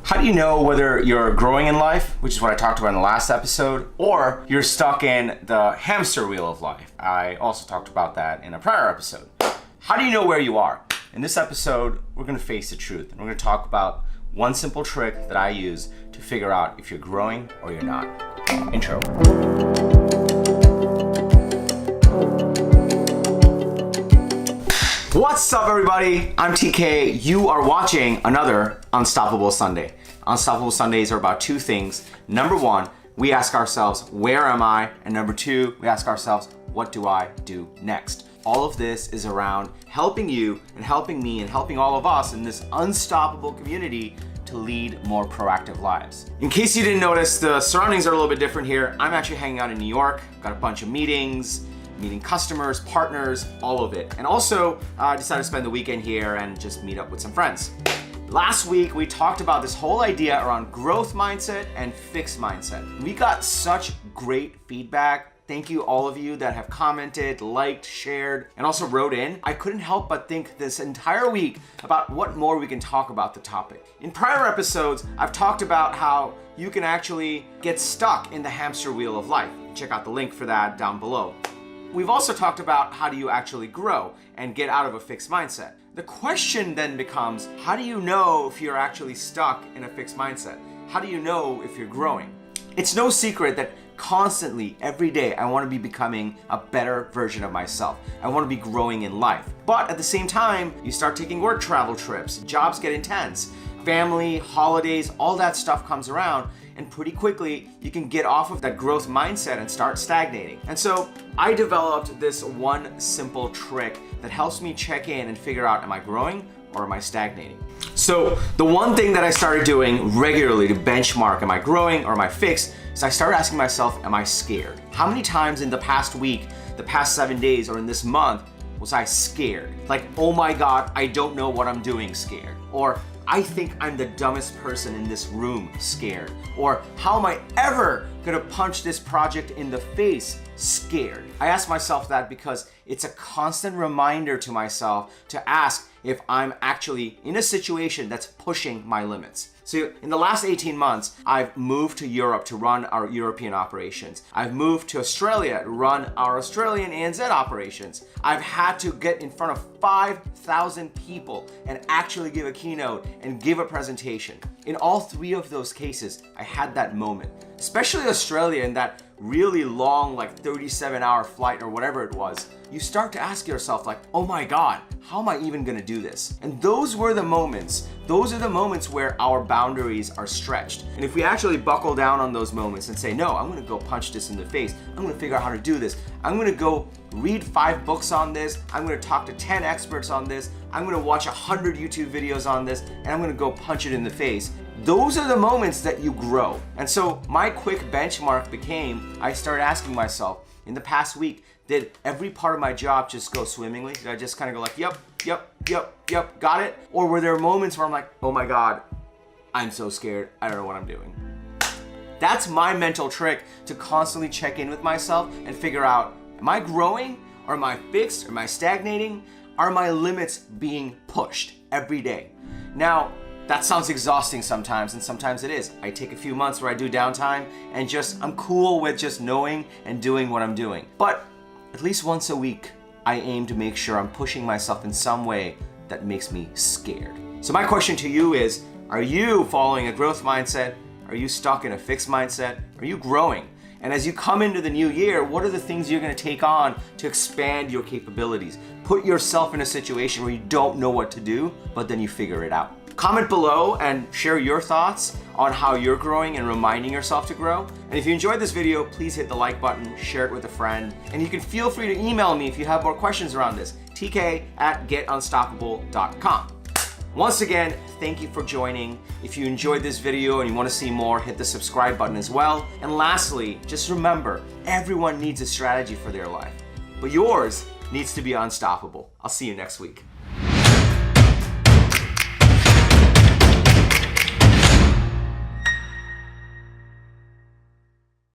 How do you know whether you're growing in life, which is what I talked about in the last episode, or you're stuck in the hamster wheel of life? I also talked about that in a prior episode. How do you know where you are? In this episode, we're going to face the truth, and we're going to talk about one simple trick that I use to figure out if you're growing or you're not. Intro. What's up, everybody? I'm TK. You are watching another Unstoppable Sunday. Unstoppable Sundays are about two things. Number one, we ask ourselves, where am I? And number two, we ask ourselves, what do I do next? All of this is around helping you and helping me and helping all of us in this unstoppable community to lead more proactive lives. In case you didn't notice, the surroundings are a little bit different here. I'm actually hanging out in New York, got a bunch of meetings, meeting customers, partners, all of it. And also, I decided to spend the weekend here and just meet up with some friends. Last week, we talked about this whole idea around growth mindset and fixed mindset. We got such great feedback. Thank you all of you that have commented, liked, shared, and also wrote in. I couldn't help but think this entire week about what more we can talk about the topic. In prior episodes, I've talked about how you can actually get stuck in the hamster wheel of life. Check out the link for that down below. We've also talked about how do you actually grow and get out of a fixed mindset. The question then becomes, how do you know if you're actually stuck in a fixed mindset? How do you know if you're growing? It's no secret that constantly, every day, I want to be becoming a better version of myself. I want to be growing in life. But at the same time, you start taking work travel trips, jobs get intense, family, holidays, all that stuff comes around, and pretty quickly you can get off of that growth mindset and start stagnating. And so I developed this one simple trick that helps me check in and figure out, am I growing or am I stagnating? So the one thing that I started doing regularly to benchmark, am I growing or am I fixed, is I started asking myself, am I scared? How many times in the past week, the past 7 days, or in this month was I scared? Like, oh my God, I don't know what I'm doing scared. Or I think I'm the dumbest person in this room scared. Or how am I ever gonna punch this project in the face scared? I ask myself that because it's a constant reminder to myself to ask if I'm actually in a situation that's pushing my limits. So in the last 18 months, I've moved to Europe to run our European operations. I've moved to Australia to run our Australian ANZ operations. I've had to get in front of 5,000 people and actually give a keynote and give a presentation. In all three of those cases, I had that moment. Especially Australia, in that really long, like 37-hour flight or whatever it was, you start to ask yourself like, oh my God, how am I even gonna do this? And those are the moments where our boundaries are stretched. And if we actually buckle down on those moments and say, no, I'm gonna go punch this in the face. I'm gonna figure out how to do this. I'm gonna go read 5 books on this. I'm gonna talk to 10 experts on this. I'm gonna watch 100 YouTube videos on this, and I'm gonna go punch it in the face. Those are the moments that you grow. And so my quick benchmark became, I started asking myself, in the past week, did every part of my job just go swimmingly? Did I just kind of go like, yep, got it? Or were there moments where I'm like, oh my God, I'm so scared, I don't know what I'm doing. That's my mental trick to constantly check in with myself and figure out, am I growing or am I fixed? Am I stagnating? Are my limits being pushed every day? Now, that sounds exhausting sometimes, and sometimes it is. I take a few months where I do downtime and I'm cool with just knowing and doing what I'm doing. But at least once a week, I aim to make sure I'm pushing myself in some way that makes me scared. So my question to you is, are you following a growth mindset? Are you stuck in a fixed mindset? Are you growing? And as you come into the new year, what are the things you're gonna take on to expand your capabilities? Put yourself in a situation where you don't know what to do, but then you figure it out. Comment below and share your thoughts on how you're growing and reminding yourself to grow. And if you enjoyed this video, please hit the like button, share it with a friend, and you can feel free to email me if you have more questions around this, tk@getunstoppable.com. Once again, thank you for joining. If you enjoyed this video and you want to see more, hit the subscribe button as well. And lastly, just remember, everyone needs a strategy for their life, but yours needs to be unstoppable. I'll see you next week.